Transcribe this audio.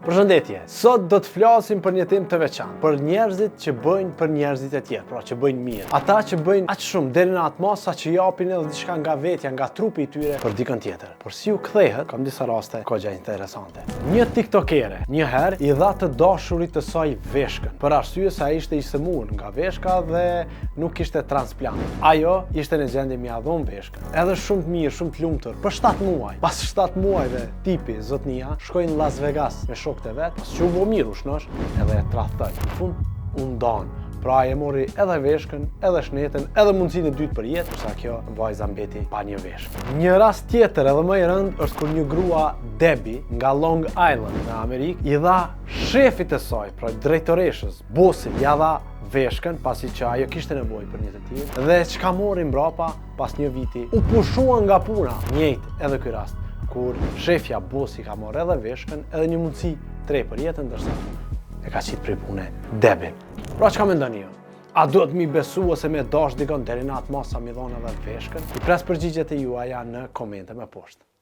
Përshëndetje, sot do të flasim për një temë të veçantë, për njerëzit që bëjnë për njerëzit e tjerë, pra që bëjnë mirë. Ata që bëjnë aq shumë deri në atë mos sa që japin edhe diçka nga vetja, nga trupi i tyre për dikën tjetër. Por si u kthehet, kam disa raste kogja interesante. Një tiktokere një herë i dha të dashurit të saj veshkën, për arsye se ai ishte i sëmurë nga veshka dhe nuk kishte transplant. Ajo ishte në gjendje mja dhon veshkën. Edhe shumë të mirë, shumë të lumtur, për 7 muaj. Pas 7 muajve, tipi zotnia shkoi në Las Vegas me shokët e vet, pas që u bo mirë ushnosh, edhe e tradhtoi. Në fund u ndan. Pra e mori edhe veshkën, edhe shnetën, edhe mundësinë e dytë për jetë, përsa kjo vajza mbeti pa një veshkë. Një rast tjetër edhe më i rënd është kur një grua Debbie nga Long Island në Amerikë i dha shefit e saj, pra drejtoreshës, bosit, ja dha veshkën pasi që ajo kishte nevojë për një të tillë dhe çka mori mbrapa pas një viti u pushuan nga puna. Njëjtë edhe ky rast kur shefja bosi ka marrë edhe veshkën edhe një mundësi tre për jetën ndërsa e ka qitë prej pune Debbie. Pra çka mendoni ju? A duhet mi besu ose me dash dikon deri në atë mos sa mi dhonë edhe veshkën? I pres përgjigjet e juaja në komente më poshtë.